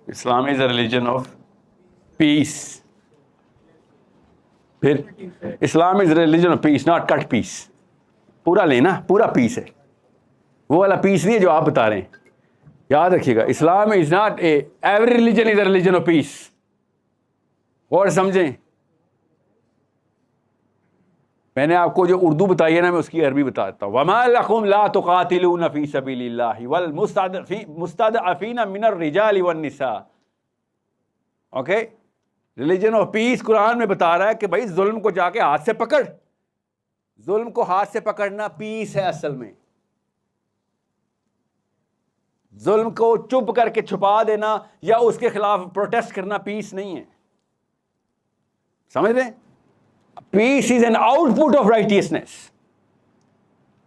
Islam is a religion of peace. پھر Islam is religion of peace, not cut peace. پورا لینا, پورا پیس ہے, وہ والا پیس نہیں ہے جو آپ بتا رہے ہیں. یاد رکھیے گا, Islam is not a, every religion is a religion of peace. اور سمجھیں, میں نے آپ کو جو اردو بتائی ہے نا, میں اس کی عربی بتاتا ہوں. وَمَا لَكُمْ لَا تُقَاتِلُونَ فِي سَبِيلِ اللَّهِ وَالْمُسْتَضْعَفِينَ مِنَ الرِّجَالِ وَالنِّسَاءِ. اوکے, ریلیجن آف پیس قرآن میں بتا رہا ہے کہ بھائی ظلم کو جا کے ہاتھ سے پکڑ. ظلم کو ہاتھ سے پکڑنا پیس ہے اصل میں. ظلم کو چپ کر کے چھپا دینا یا اس کے خلاف پروٹیسٹ کرنا پیس نہیں ہے. سمجھ رہے ہیں؟ Peace is an output of righteousness.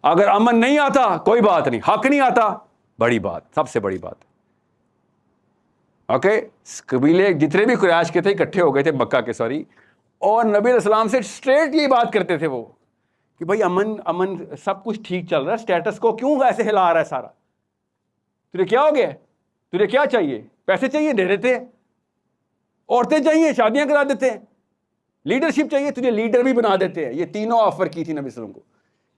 اگر امن نہیں آتا کوئی بات نہیں, حق نہیں آتا بڑی بات, سب سے بڑی بات. اوکے, قبیلے جتنے بھی قریش کے تھے اکٹھے ہو گئے تھے مکہ کے, اور نبی علیہ السلام سے اسٹریٹ یہ بات کرتے تھے وہ کہ بھائی امن سب کچھ ٹھیک چل رہا ہے, اسٹیٹس کو کیوں ایسے ہلا رہا ہے سارا؟ تجھے کیا ہو گیا؟ تجھے کیا چاہیے؟ پیسے چاہیے دے دیتے ہیں, عورتیں چاہیے شادیاں کرا دیتے ہیں, لیڈرشپ چاہیے تجھے لیڈر بھی بنا دیتے ہیں. یہ تینوں آفر کی تھی نبی صلی اللہ علیہ وسلم کو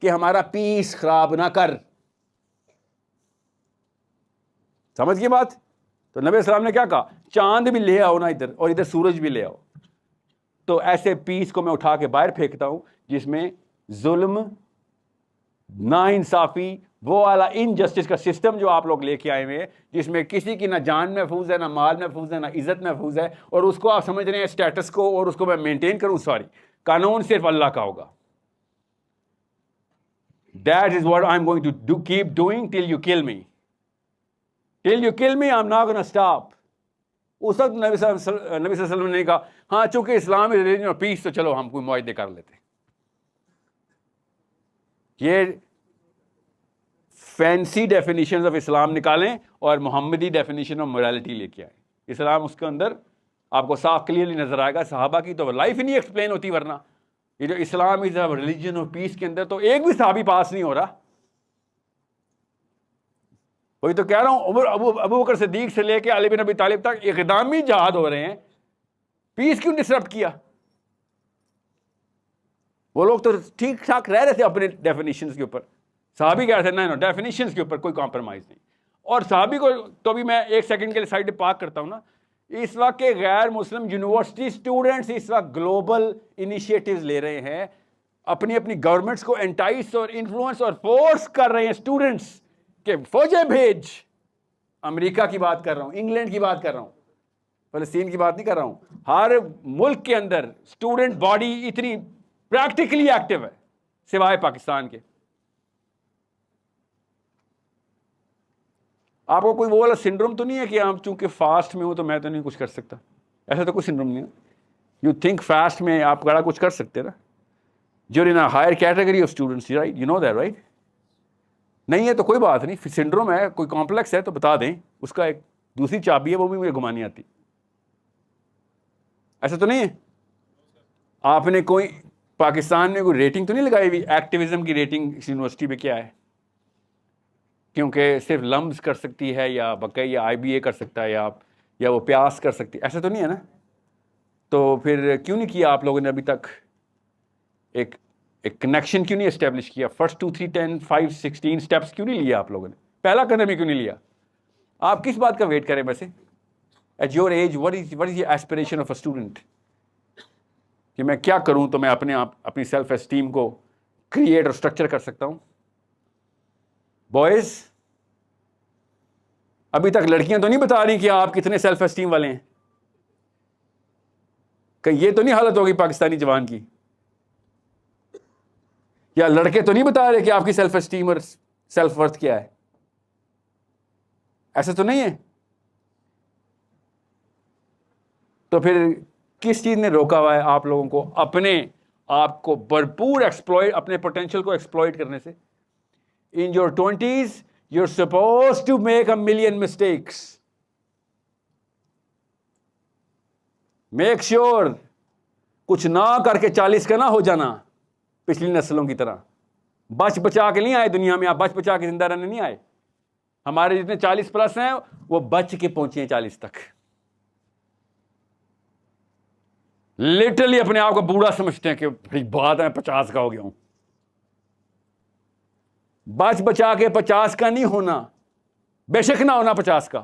کہ ہمارا پیس خراب نہ کر. سمجھ گئے بات؟ تو نبی السلام نے کیا کہا, چاند بھی لے آؤ نا ادھر, اور ادھر سورج بھی لے آؤ. تو ایسے پیس کو میں اٹھا کے باہر پھینکتا ہوں جس میں ظلم, نا انصافی, وہ والا انجسٹس کا سسٹم جو آپ لوگ لے کے آئے ہوئے ہیں, جس میں کسی کی نہ جان محفوظ ہے, نہ مال محفوظ ہے, نہ عزت محفوظ ہے, اور اس کو آپ سمجھ رہے ہیں اسٹیٹس کو, اور اس کو میں مینٹین کروں. سوری, قانون صرف اللہ کا ہوگا. That is what I'm going to keep doing till you kill me. Till you kill me, I'm not going to stop. اس وقت نبی صلی اللہ علیہ وسلم نے کہا ہاں چونکہ اسلام is religion of peace تو چلو ہم کوئی معاہدے کر لیتے ہیں. یہ فینسی ڈیفینیشنز آف اسلام نکالیں اور محمدی ڈیفینیشن آف morality لے کے آئیں. اسلام اس کے اندر آپ کو صاف کلیئرلی نظر آئے گا. صحابہ کی تو لائف ہی نہیں ایکسپلین ہوتی, ورنہ یہ جو اسلام از اے ریلیجن آف پیس کے اندر تو ایک بھی صحابی پاس نہیں ہو رہا. وہی تو کہہ رہا ہوں, ابو بکر صدیق سے لے کے علی بن ابی طالب تک اقدامی جہاد ہو رہے ہیں. پیس کیوں ڈسرپٹ کیا؟ وہ لوگ تو ٹھیک ٹھاک رہ رہے تھے اپنے ڈیفینیشنز کے اوپر. صحابی کہہ رہے تھے نہیں, ڈیفینیشنز کے اوپر کوئی کمپرومائز نہیں. اور صحابی کو تو بھی میں ایک سیکنڈ کے لیے سائڈ پہ پارک کرتا ہوں نا. اس وقت کے غیر مسلم یونیورسٹی اسٹوڈنٹس اس وقت گلوبل انیشیٹوز لے رہے ہیں, اپنی اپنی گورنمنٹس کو انٹائس اور انفلوئنس اور فورس کر رہے ہیں اسٹوڈنٹس کہ فوجیں بھیج. امریکہ کی بات کر رہا ہوں, انگلینڈ کی بات کر رہا ہوں, فلسطین کی بات نہیں کر رہا ہوں. ہر ملک کے اندر اسٹوڈنٹ باڈی اتنی پریکٹیکلی ایکٹیو ہے سوائے پاکستان کے. آپ کو کوئی وہ والا سنڈروم تو نہیں ہے کہ آپ چونکہ فاسٹ میں ہوں تو میں تو نہیں کچھ کر سکتا؟ ایسا تو کوئی سنڈروم نہیں ہے. یو تھنک فاسٹ میں آپ بڑا کچھ کر سکتے نا. جو in higher category of students, right, you know that right. نہیں ہے تو کوئی بات نہیں, سنڈروم ہے, کوئی کمپلیکس ہے تو بتا دیں, اس کا ایک دوسری چابی ہے, وہ بھی مجھے گھمانی آتی. ایسا تو نہیں ہے. آپ نے کوئی پاکستان میں کوئی ریٹنگ تو نہیں لگائی ہوئی, ایکٹیویزم کی ریٹنگ یونیورسٹی پہ کیا ہے, کیونکہ صرف لمز کر سکتی ہے یا بقی یا آئی بی اے کر سکتا ہے یا وہ پیاس کر سکتی ہے, ایسا تو نہیں ہے نا. تو پھر کیوں نہیں کیا آپ لوگوں نے ابھی تک ایک کنیکشن کیوں نہیں اسٹیبلش کیا؟ فرسٹ 2 3 10 5 16 اسٹیپس کیوں نہیں لیا آپ لوگوں نے؟ پہلا قدم ہی کیوں نہیں لیا؟ آپ کس بات کا ویٹ کریں ویسے؟ At your age what is your aspiration of a student؟ کہ میں کیا کروں تو میں اپنی سیلف اسٹیم کو کریٹ اور اسٹرکچر کر سکتا ہوں. بوائز, ابھی تک لڑکیاں تو نہیں بتا رہی کہ آپ کتنے سیلف اسٹیم والے ہیں. کہ یہ تو نہیں حالت ہوگی پاکستانی جوان کی, یا لڑکے تو نہیں بتا رہے کہ آپ کی سیلف اسٹیم اور سیلف ورتھ کیا ہے. ایسا تو نہیں ہے. تو پھر کس چیز نے روکا ہوا ہے آپ لوگوں کو اپنے آپ کو بھرپور ایکسپلوئٹ, اپنے پوٹینشیل کو ایکسپلوئٹ کرنے سے؟ In your 20s, you're supposed to make a million mistakes. Make sure کچھ نہ کر کے 40 کا نہ ہو جانا. پچھلی نسلوں کی طرح بچ بچا کے نہیں آئے دنیا میں. آپ بچ بچا کے زندہ رہنے نہیں آئے. ہمارے جتنے 40+ ہیں وہ بچ کے پہنچے ہیں 40 تک. لٹرلی اپنے آپ کو بوڑھا سمجھتے ہیں کہ بڑی بات ہے 50 کا ہو گیا ہوں. بچ بچا کے 50 کا نہیں ہونا, بے شک نہ ہونا 50 کا.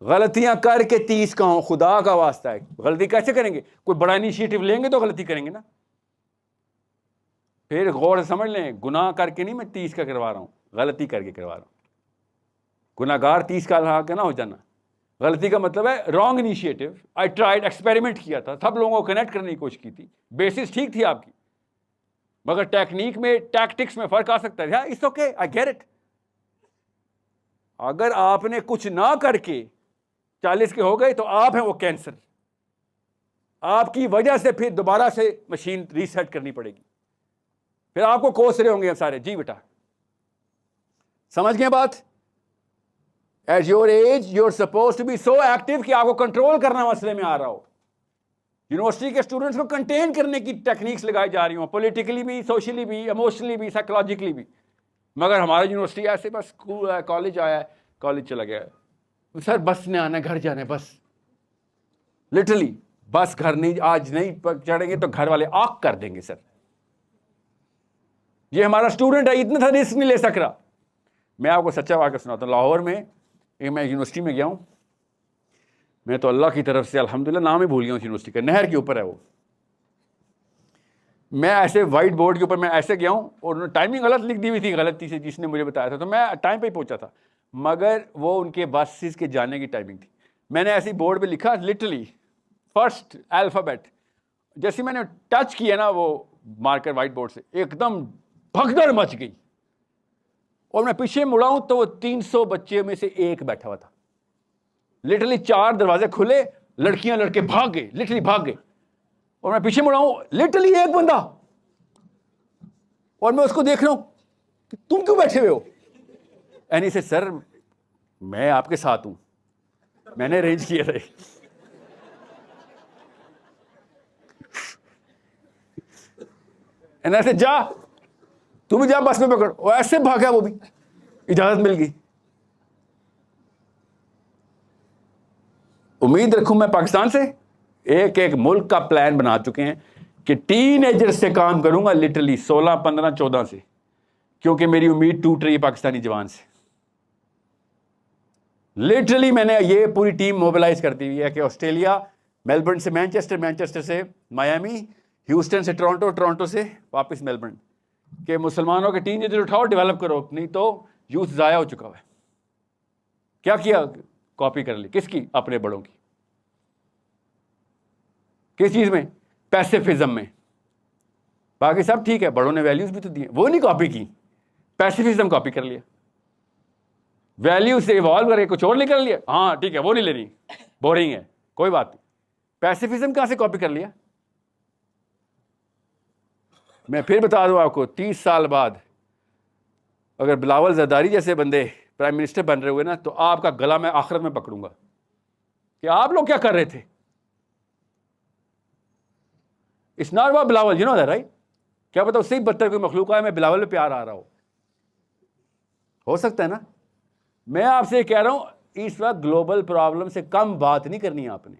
غلطیاں کر کے 30 کا ہوں, خدا کا واسطہ ہے. غلطی کیسے کریں گے؟ کوئی بڑا انیشیٹو لیں گے تو غلطی کریں گے نا. پھر غور سے سمجھ لیں, گناہ کر کے نہیں میں 30 کا کروا رہا ہوں, غلطی کر کے کروا رہا ہوں. گناہ گار 30 کا نہ ہو جانا. غلطی کا مطلب ہے wrong initiative. I tried, experiment کیا تھا, سب لوگوں کو کنیکٹ کرنے کی کوشش کی تھی, بیسس ٹھیک تھی آپ کی, مگر ٹیکنیک میں, ٹیکٹکس میں فرق آ سکتا ہے. It's okay, I get it. اگر آپ نے کچھ نہ کر کے 40 کے ہو گئے تو آپ ہیں وہ کینسر. آپ کی وجہ سے پھر دوبارہ سے مشین ریسیٹ کرنی پڑے گی, پھر آپ کو کوس رہے ہوں گے سارے. جی بیٹا سمجھ گئے بات؟ At your age you are suppose to be so active کہ آپ کو کنٹرول کرنا مسئلے میں آ رہا ہو. یونیورسٹی کے اسٹوڈنٹس کو کنٹین کرنے کی ٹیکنیکس لگائی جا رہی ہوں, پولیٹیکلی بھی, سوشلی بھی, ایموشنلی بھی, سائیکولوجیکلی بھی. مگر ہماری یونیورسٹی ایسے بس اسکول ہے, کالج آیا ہے, کالج چلا گیا ہے, سر بس نے آنا ہے, گھر جانا ہے بس. لٹرلی بس گھر نہیں, آج نہیں چڑھیں گے تو گھر والے آگ کر دیں گے. سر یہ ہمارا اسٹوڈنٹ ہے, اتنا تھا رسک نہیں لے سک رہا. میں آپ کو سچا واقعہ سناتا ہوں. لاہور میں میں یونیورسٹی میں گیا ہوں, میں تو اللہ کی طرف سے الحمدللہ نام ہی بھول گیا ہوں اس یونیورسٹی کا, نہر کے اوپر ہے وہ. میں ایسے وائٹ بورڈ کے اوپر میں ایسے گیا ہوں, اور انہوں نے ٹائمنگ غلط لکھ دی ہوئی تھی, غلطی سے جس نے مجھے بتایا تھا, تو میں ٹائم پہ ہی پہنچا تھا, مگر وہ ان کے بسز کے جانے کی ٹائمنگ تھی. میں نے ایسے بورڈ پہ لکھا لٹرلی فرسٹ الفابیٹ, جیسے میں نے ٹچ کیا نا وہ مارکر وائٹ بورڈ سے, ایک دم بھگدڑ مچ گئی. اور میں پیچھے مڑا ہوں تو وہ 300 بچے میں سے ایک بیٹھا ہوا تھا. لٹرلی 4 دروازے کھلے, لڑکیاں لڑکے بھاگ گئے, لٹرلی بھاگ گئے. اور میں پیچھے مڑا ہوں, لٹرلی ایک بندہ, اور میں اس کو دیکھ رہا ہوں کہ تم کیوں بیٹھے ہوئے ہو؟ اینی سے سر میں آپ کے ساتھ ہوں, میں نے ارینج کیا تھا. ایسے جا تم بھی جا بس میں پکڑ. اور ایسے بھاگا, وہ بھی اجازت مل گئی. امید رکھوں میں پاکستان سے ایک ایک ملک کا پلان بنا چکے ہیں کہ ٹین ایجر سے کام کروں گا, لٹرلی 16, 15, 14 سے, کیونکہ میری امید ٹوٹ رہی ہے پاکستانی جوان سے. لٹرلی میں نے یہ پوری ٹیم موبلائز کر دی ہوئی ہے کہ آسٹریلیا, میلبرن سے مینچسٹر, مینچسٹر سے میامی, ہیوسٹن سے ٹورانٹو, ٹورانٹو سے واپس میلبرن, کہ مسلمانوں کے ٹین ایجر اٹھاؤ, ڈیولپ کرو, نہیں تو یوتھ ضائع ہو چکا ہے. کیا کاپی کر لی, کس کی؟ اپنے بڑوں کی. کس چیز میں؟ پیسیفزم میں. باقی سب ٹھیک ہے, بڑوں نے ویلیوز بھی تو دی, وہ نہیں کاپی کی, پیسیفزم کاپی کر لیا. ویلیو سے ایوالو کر کے کچھ اور نکل لیا, ہاں ٹھیک ہے وہ نہیں لینی, بورنگ ہے, کوئی بات نہیں. پیسیفزم کہاں سے کاپی کر لیا؟ میں پھر بتا دوں آپ کو, 30 سال بعد اگر بلاول زرداری جیسے بندے پرائم منسٹر بن رہے ہوئے نا, تو آپ کا گلا میں آخرت میں پکڑوں گا کہ آپ لوگ کیا کر رہے تھے. It's not about Bilawal, you know that right. کیا پتا اس سے ہی بدتر کوئی مخلوق ہے, میں بلاول پہ پیار آ رہا ہو سکتا ہے نا. میں آپ سے کہہ رہا ہوں, اس وقت گلوبل پرابلم سے کم بات نہیں کرنی ہے آپ نے.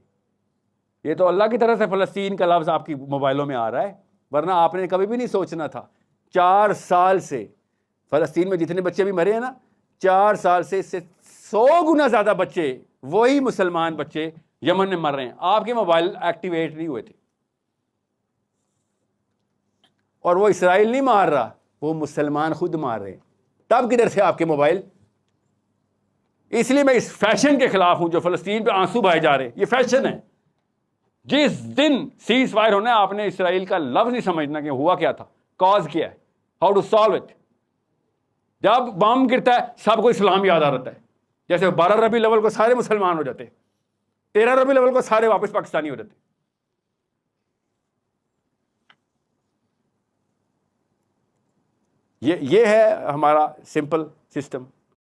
یہ تو اللہ کی طرف سے فلسطین کا لفظ آپ کی موبائلوں میں آ رہا ہے, ورنہ آپ نے کبھی بھی نہیں سوچنا تھا. 4 سال سے فلسطین میں جتنے بچے بھی مرے ہیں نا, 4 سال سے اس سے 100 گنا زیادہ بچے, وہی مسلمان بچے یمن میں مر رہے ہیں. آپ کے موبائل ایکٹیویٹ نہیں ہوئے تھے. اور وہ اسرائیل نہیں مار رہا, وہ مسلمان خود مار رہے ہیں. تب کدھر سے آپ کے موبائل؟ اس لیے میں اس فیشن کے خلاف ہوں جو فلسطین پہ آنسو بہائے جا رہے ہیں. یہ فیشن ہے. جس دن سیز فائر ہونا ہے, آپ نے اسرائیل کا لفظ نہیں سمجھنا کہ ہوا کیا تھا, کاز کیا ہے, ہاؤ ٹو سالو اٹ. جب بم گرتا ہے سب کو اسلام یاد آ رہتا ہے. جیسے 12 ربیع الاول کو سارے مسلمان ہو جاتے, 13 ربیع الاول کو سارے واپس پاکستانی ہو جاتے. یہ ہے ہمارا سمپل سسٹم.